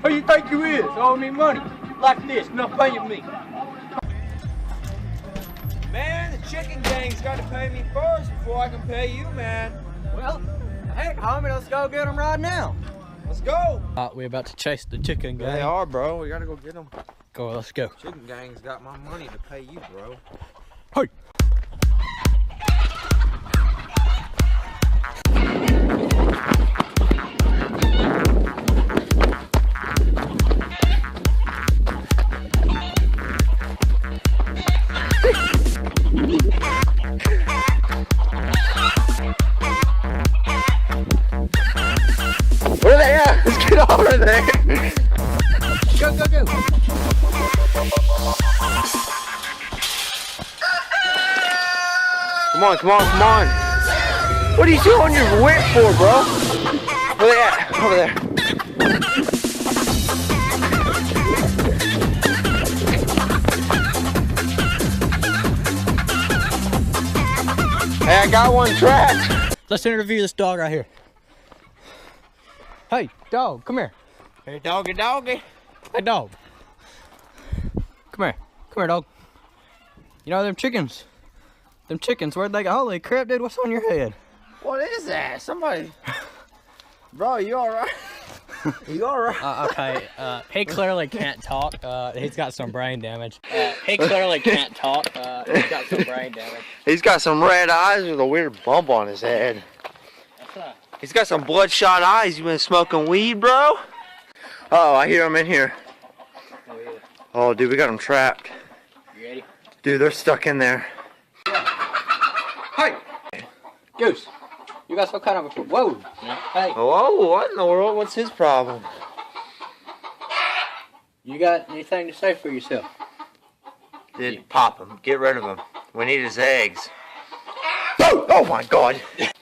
Who you think you is? Owe me money. Like this, not paying me. Man, the chicken gang's got to pay me first before I can pay you, man. Well, heck, homie, let's go get them right now. Let's go. We're about to chase the chicken gang. They are, bro. We gotta go get them. Go, let's go. Chicken gang's got my money to pay you, bro. Hey. Where are they at? Let's get over there. Go, go, go. Come on, come on, come on. What are you doing your whip for, bro? Where they at? Over there. Hey, I got one trapped. Let's interview this dog right here. Hey, dog, come here. Hey, doggy, doggy. Hey, dog. Come here. Come here, dog. You know them chickens? Them chickens, where'd they go? Holy crap, dude, what's on your head? What is that? Somebody. Bro, you alright? You alright? Okay, he clearly can't talk. He's got some brain damage. He clearly can't talk. He's got some brain damage. He's got some red eyes with a weird bump on his head. He's got some bloodshot eyes. You been smoking weed, bro? Oh, I hear him in here. Oh, yeah. Oh, dude, we got him trapped. You ready? Dude, they're stuck in there. Hey! Goose, you got some kind of a... Whoa! Hey, Whoa, what in the world? What's his problem? you got anything to say for yourself? Dude, pop him. Get rid of him. We need his eggs. Oh, oh my God.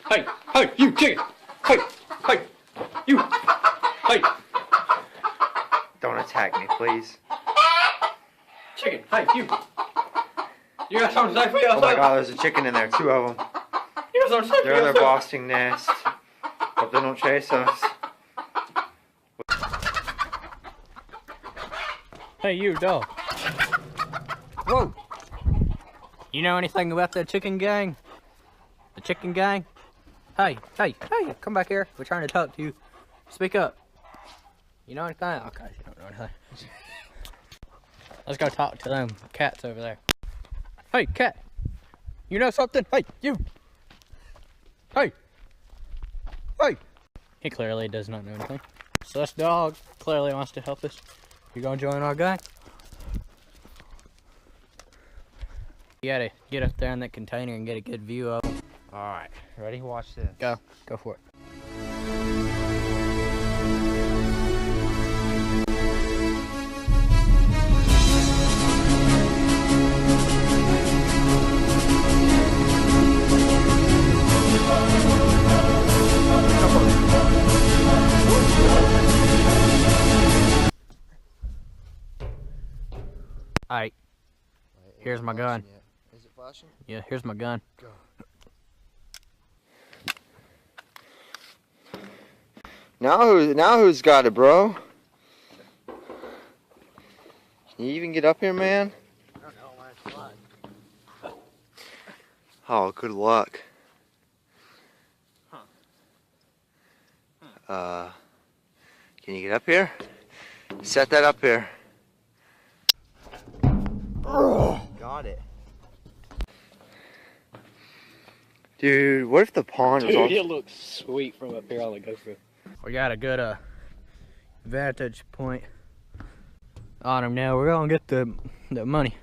Hey, hey, you chicken! Hey, hey, you! Hey! Don't attack me, please. Chicken, hey, you! You got something to say for Oh yourself? my God, there's a chicken in there. 2 of them. You got something to say for They're in their yourself? Boston nest. Hope they don't chase us. Hey, you, dog. Whoa! You know anything about that chicken gang? The chicken gang? Hey, hey, hey, come back here. We're trying to talk to you. Speak up. You know anything? Okay, you don't know anything. Let's go talk to them cats over there. Hey, cat. You know something? Hey, you. Hey. Hey. He clearly does not know anything. So this dog clearly wants to help us. You gonna join our gang? You gotta get up there in that container and get a good view of them. Alright, ready? Watch this. Go for it. Alright, here's my gun. Is it flashing? Yeah, here's my gun. Go. Now who's got it, bro? Can you even get up here, man? I don't know, man, it's Oh, good luck. Can you get up here? Set that up here. Got it. Dude, what if the pond was all... Dude, it looks sweet from up here on the GoPro. We got a good vantage point on him now. We're gonna get the money.